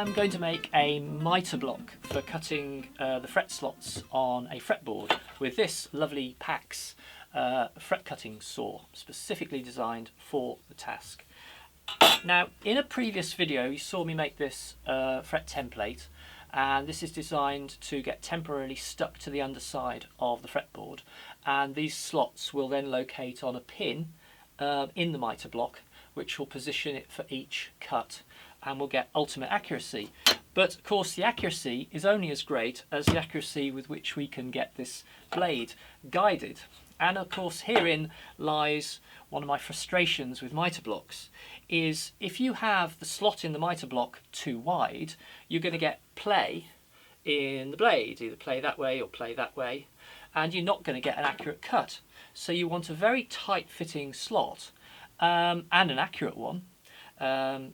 am going to make a mitre block for cutting the fret slots on a fretboard with this lovely PAX fret cutting saw, specifically designed for the task. Now, in a previous video you saw me make this fret template, and this is designed to get temporarily stuck to the underside of the fretboard, and these slots will then locate on a pin in the mitre block, which will position it for each cut, and we'll get ultimate accuracy. But of course the accuracy is only as great as the accuracy with which we can get this blade guided. And of course herein lies one of my frustrations with mitre blocks, is if you have the slot in the mitre block too wide, you're going to get play in the blade, either play that way or play that way, and you're not going to get an accurate cut. So you want a very tight fitting slot, and an accurate one,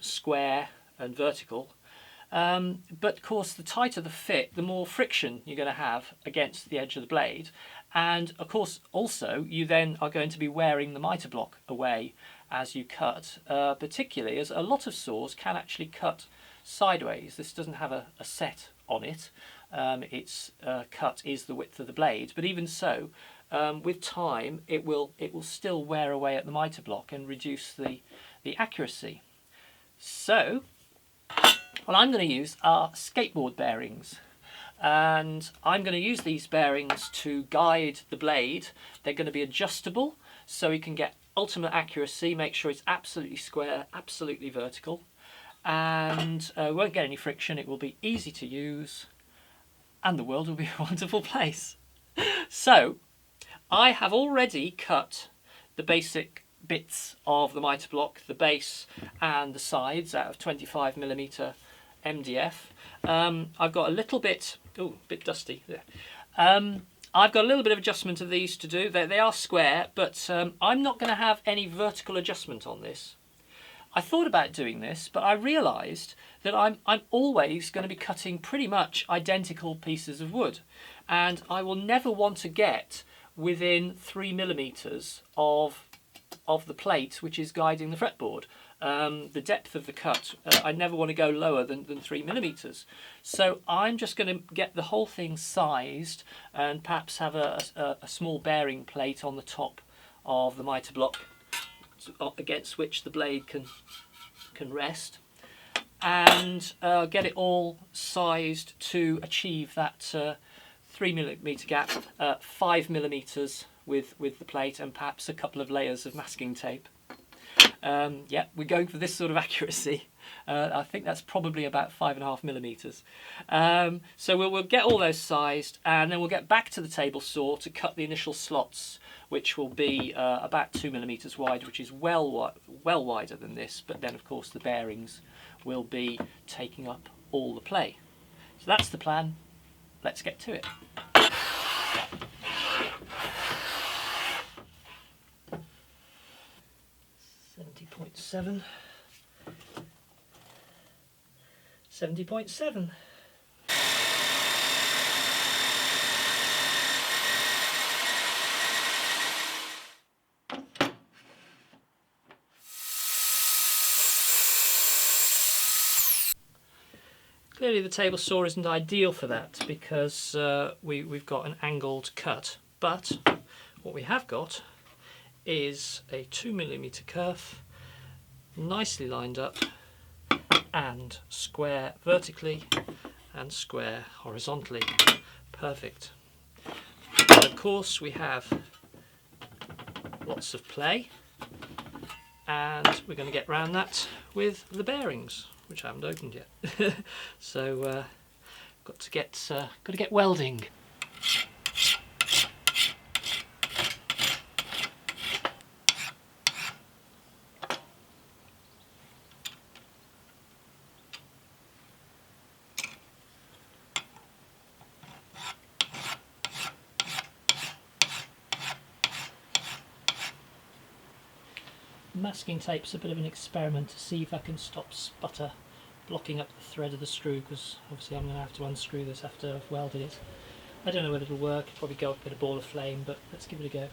square and vertical. But of course the tighter the fit, the more friction you're going to have against the edge of the blade, and of course also you then are going to be wearing the mitre block away as you cut, particularly as a lot of saws can actually cut sideways. This doesn't have a set on it. Its cut is the width of the blade, but even so, with time it will still wear away at the mitre block and reduce the accuracy. So what I'm going to use are skateboard bearings, and I'm going to use these bearings to guide the blade. They're going to be adjustable so you can get ultimate accuracy, make sure it's absolutely square, absolutely vertical, and won't get any friction. It will be easy to use and the world will be a wonderful place. So I have already cut the basic bits of the mitre block, the base and the sides, out of 25mm MDF. I've got a little bit, oh, a bit dusty there. I've got a little bit of adjustment of these to do. They are square, but I'm not going to have any vertical adjustment on this. I thought about doing this, but I realised that I'm always going to be cutting pretty much identical pieces of wood, and I will never want to get within 3mm of the plate which is guiding the fretboard. The depth of the cut, I never want to go lower than 3mm. So I'm just going to get the whole thing sized and perhaps have a small bearing plate on the top of the mitre block against which the blade can rest, and get it all sized to achieve that 3mm gap, 5mm with the plate, and perhaps a couple of layers of masking tape. Yeah, we're going for this sort of accuracy. I think that's probably about 5.5mm. So we'll get all those sized, and then we'll get back to the table saw to cut the initial slots, which will be about 2mm wide, which is well wider than this, but then of course the bearings will be taking up all the play. So that's the plan. Let's get to it. .7, 70.7. Clearly the table saw isn't ideal for that, because we've got an angled cut, but what we have got is a 2mm kerf, nicely lined up and square vertically and square horizontally. Perfect. And of course we have lots of play, and we're going to get round that with the bearings, which I haven't opened yet. So got to get welding. Masking tape's a bit of an experiment to see if I can stop sputter blocking up the thread of the screw, because obviously I'm going to have to unscrew this after I've welded it. I don't know whether it'll work, it'll probably go up with a ball of flame, but let's give it a go.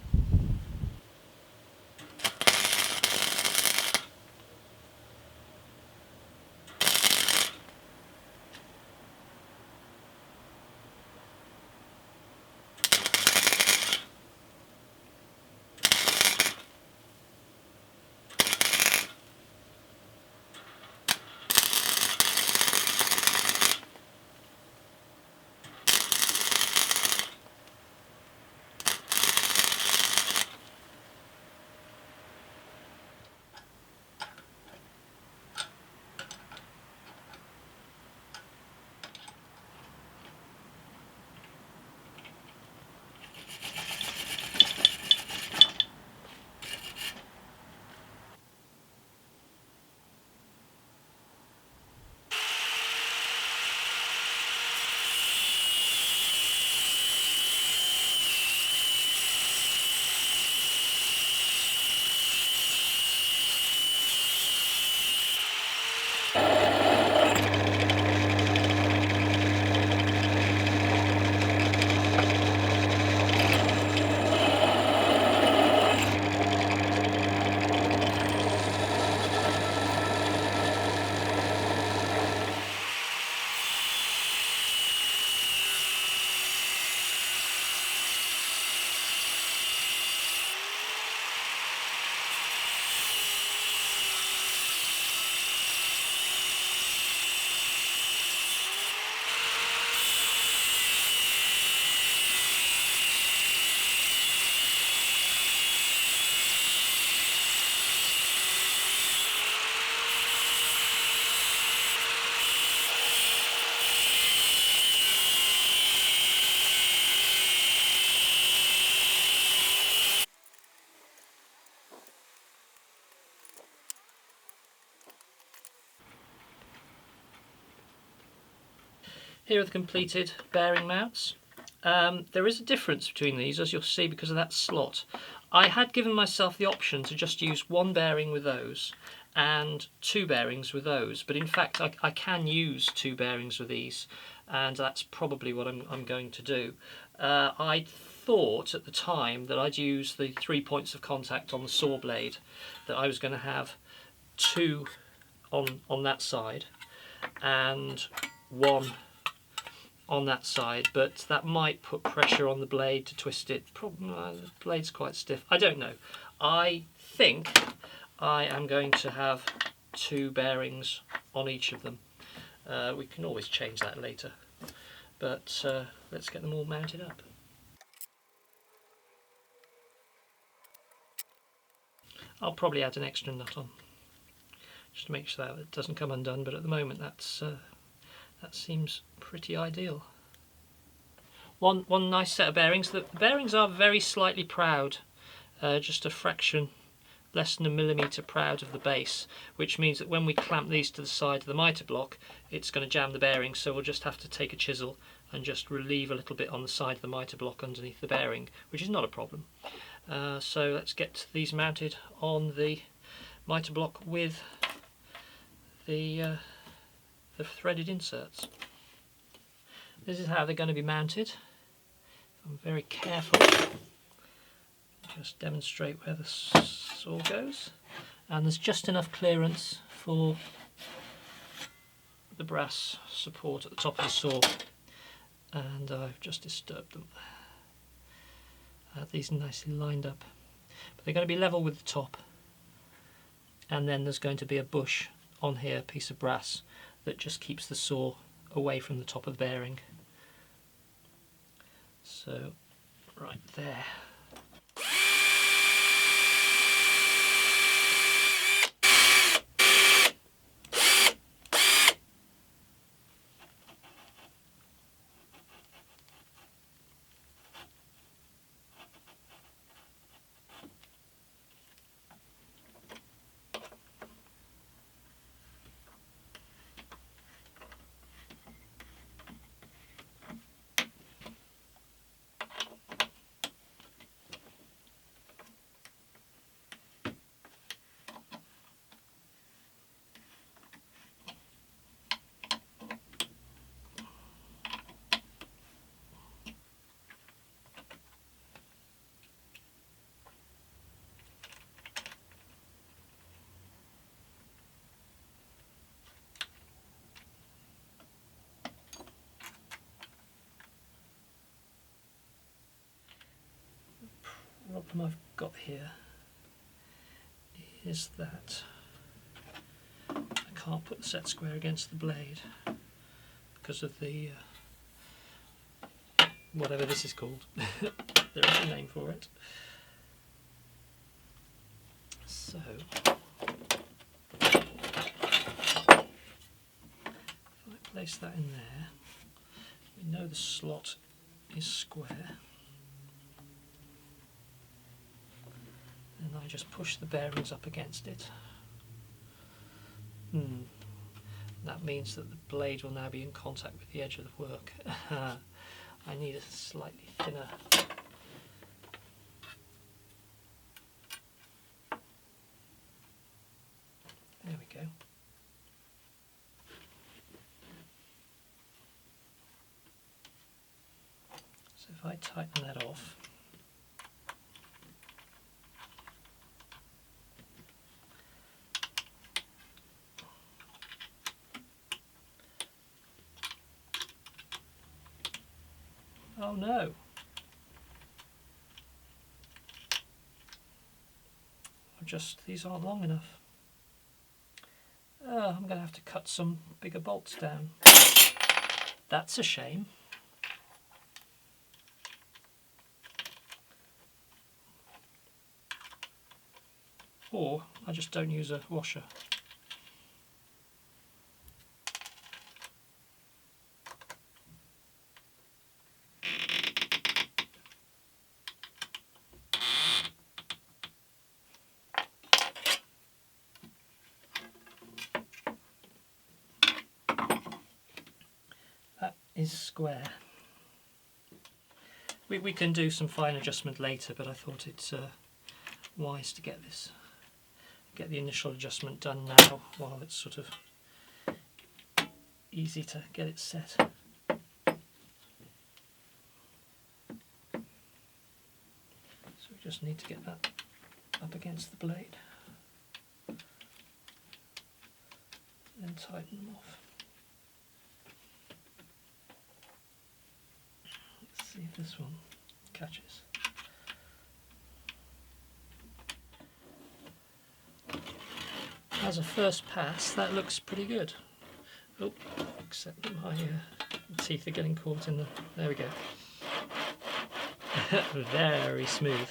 Here are the completed bearing mounts. There is a difference between these, as you'll see, because of that slot. I had given myself the option to just use one bearing with those and two bearings with those, but in fact I can use two bearings with these, and that's probably what I'm going to do. I thought at the time that I'd use the 3 points of contact on the saw blade, that I was going to have two on that side and one on that side, but that might put pressure on the blade to twist it. The blade's quite stiff. I don't know. I think I am going to have two bearings on each of them. We can always change that later, but let's get them all mounted up. I'll probably add an extra nut on, just to make sure that it doesn't come undone, but at the moment that seems pretty ideal. One nice set of bearings. The bearings are very slightly proud, just a fraction less than a millimetre proud of the base, which means that when we clamp these to the side of the mitre block, it's going to jam the bearings, so we'll just have to take a chisel and just relieve a little bit on the side of the mitre block underneath the bearing, which is not a problem. So let's get these mounted on the mitre block with the threaded inserts. This is how they're going to be mounted. I'm very careful. Just demonstrate where the saw goes, and there's just enough clearance for the brass support at the top of the saw, and I've just disturbed them. I have these nicely lined up, but they're going to be level with the top, and then there's going to be a bush on here, a piece of brass that just keeps the saw away from the top of the bearing. So right there. The problem I've got here is that I can't put the set square against the blade because of the whatever this is called. There is a name for it. So if I place that in there, we know the slot is square. And I just push the bearings up against it. That means that the blade will now be in contact with the edge of the work. I need a slightly thinner. There we go. So if I tighten that off, oh no! These aren't long enough. I'm going to have to cut some bigger bolts down. That's a shame. Or I just don't use a washer. That is square. We can do some fine adjustment later, but I thought it's wise to get the initial adjustment done now while it's sort of easy to get it set. So we just need to get that up against the blade and then tighten them off. Let's see if this one catches. As a first pass, that looks pretty good. Oh, except that my teeth are getting caught in the... There we go. Very smooth.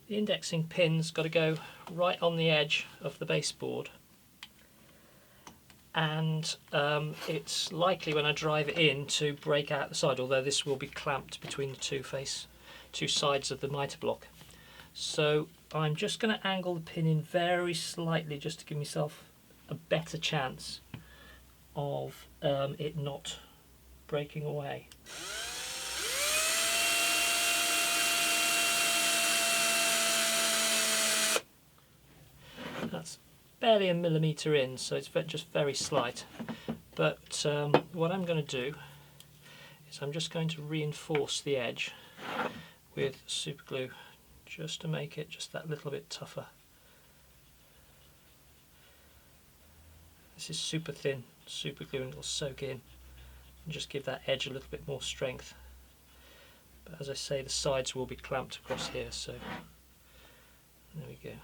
The indexing pin's got to go right on the edge of the baseboard, and it's likely when I drive it in to break out the side, although this will be clamped between the two sides of the mitre block. So I'm just going to angle the pin in very slightly just to give myself a better chance of it not breaking away. That's barely a millimetre in, so it's just very slight. But what I'm going to do is I'm just going to reinforce the edge with super glue just to make it just that little bit tougher. This is super thin super glue and it'll soak in and just give that edge a little bit more strength. But as I say, the sides will be clamped across here, so there we go.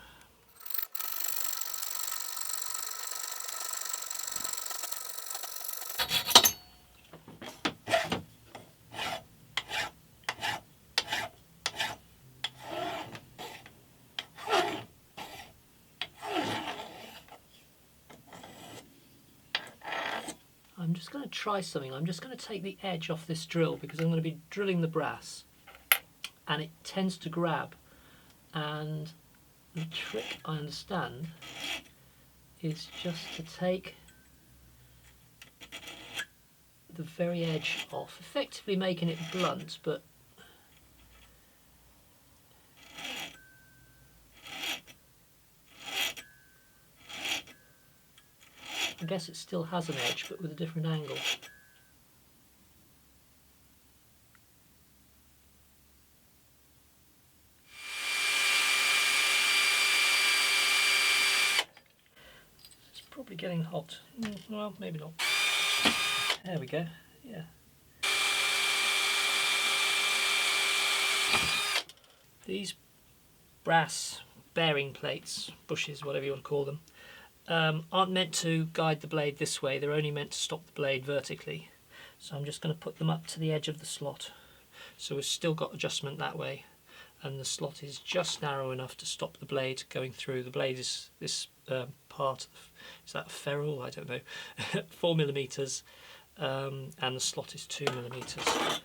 I'm just going to try something. I'm just going to take the edge off this drill because I'm going to be drilling the brass and it tends to grab, and the trick, I understand, is just to take the very edge off, effectively making it blunt, but I guess it still has an edge, but with a different angle. It's probably getting hot. Well, maybe not. There we go. Yeah. These brass bearing plates, bushes, whatever you want to call them, aren't meant to guide the blade this way. They're only meant to stop the blade vertically. So I'm just going to put them up to the edge of the slot. So we've still got adjustment that way, and the slot is just narrow enough to stop the blade going through. The blade is this part of, is that ferrule? I don't know. 4 millimeters, and the slot is 2 millimeters.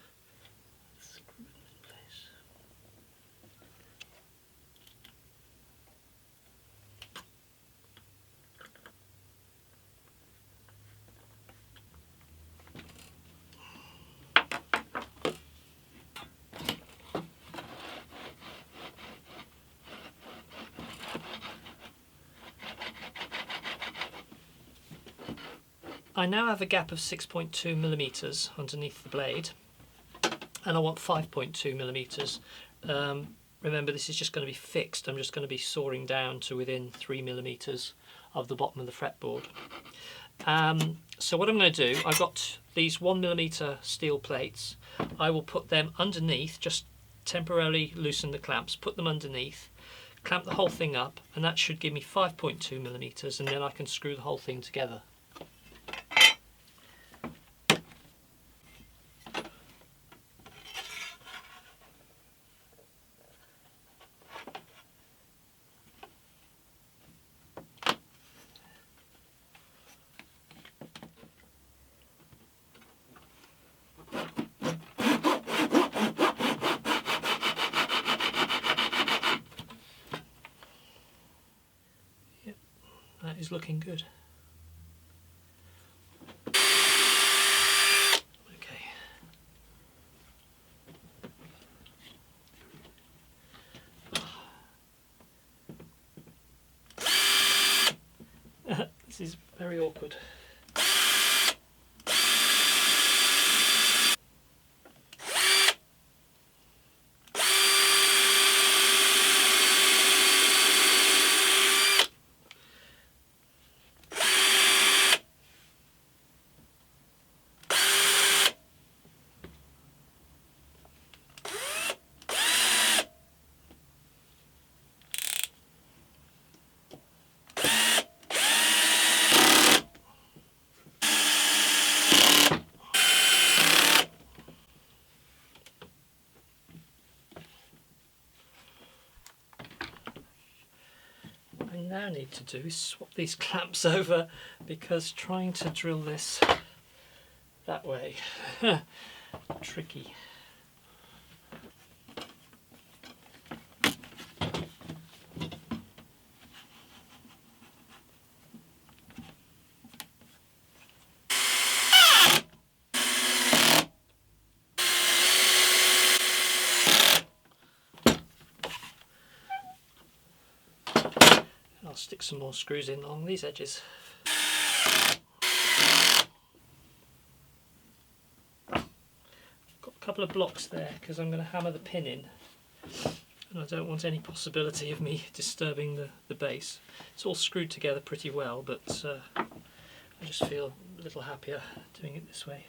I now have a gap of 6.2 millimeters underneath the blade, and I want 5.2 millimeters. Remember, this is just going to be fixed. I'm just going to be sawing down to within 3 millimeters of the bottom of the fretboard. So what I'm going to do, I've got these 1 millimeter steel plates. I will put them underneath, just temporarily loosen the clamps, put them underneath, clamp the whole thing up, and that should give me 5.2 millimeters, and then I can screw the whole thing together. That is looking good. Okay. This is very awkward. What I now need to do is swap these clamps over, because trying to drill this that way, tricky. I'll stick some more screws in along these edges. Got a couple of blocks there because I'm going to hammer the pin in, and I don't want any possibility of me disturbing the base. It's all screwed together pretty well, but I just feel a little happier doing it this way.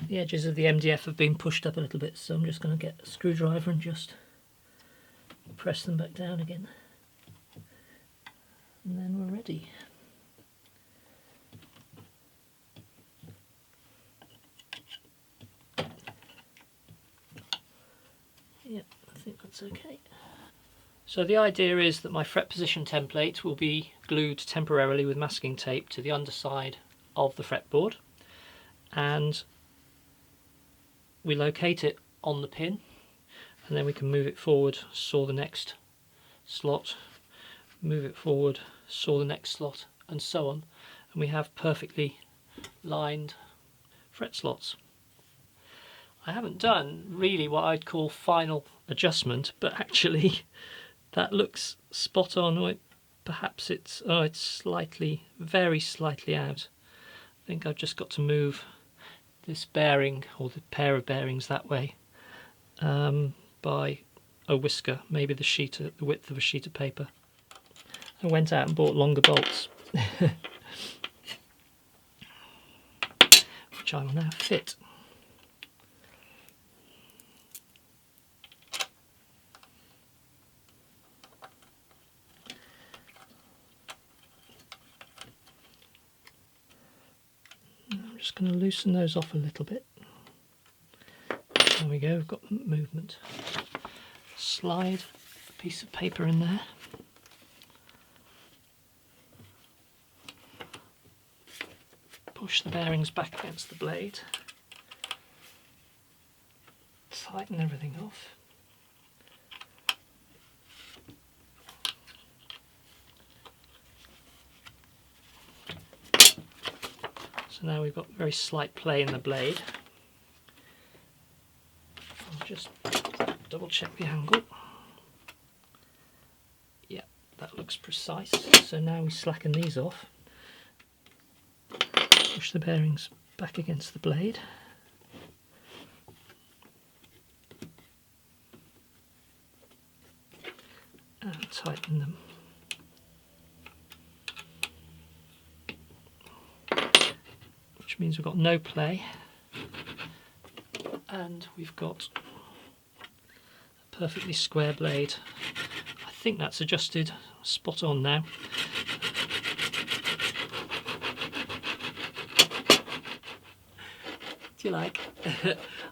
The edges of the MDF have been pushed up a little bit, so I'm just going to get a screwdriver and just press them back down again. And then we're ready. Yep, I think that's okay. So the idea is that my fret position template will be glued temporarily with masking tape to the underside of the fretboard, and we locate it on the pin, and then we can move it forward, saw the next slot, move it forward, saw the next slot, and so on, and we have perfectly lined fret slots. I haven't done really what I'd call final adjustment, but actually that looks spot on. Perhaps it's slightly, very slightly out. I think I've just got to move this bearing, or the pair of bearings, that way by a whisker, maybe the width of a sheet of paper. I went out and bought longer bolts which I will now fit. I'm just going to loosen those off a little bit. There we go, we've got movement. Slide a piece of paper in there. Push the bearings back against the blade. Tighten everything off. So now we've got very slight play in the blade. I'll just double check the angle. Yeah, that looks precise. So now we slacken these off. Push the bearings back against the blade. And tighten them. Which means we've got no play. And we've got a perfectly square blade. I think that's adjusted spot on now. Do you like?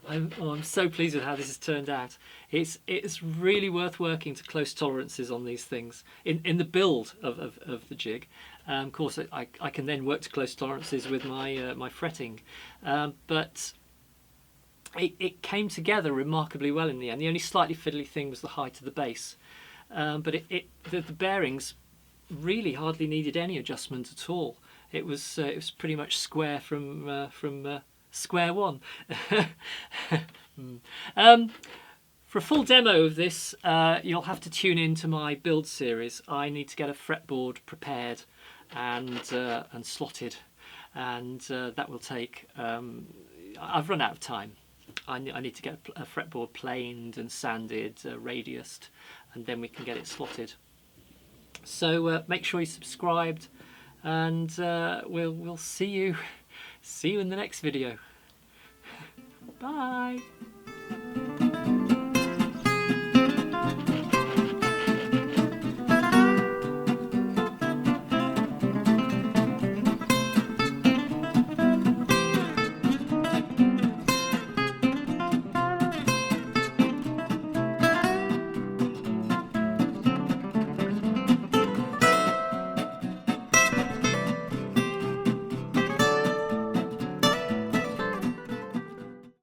I'm so pleased with how this has turned out. It's really worth working to close tolerances on these things in the build of the jig. Of course, I can then work to close tolerances with my my fretting, but it came together remarkably well in the end. The only slightly fiddly thing was the height of the base, but the bearings really hardly needed any adjustment at all. It was pretty much square from square one. For a full demo of this, you'll have to tune in to my build series. I need to get a fretboard prepared and slotted, and that will take. I've run out of time. I need to get a fretboard planed and sanded, radiused, and then we can get it slotted. So make sure you're subscribed, and we'll see you in the next video. Bye.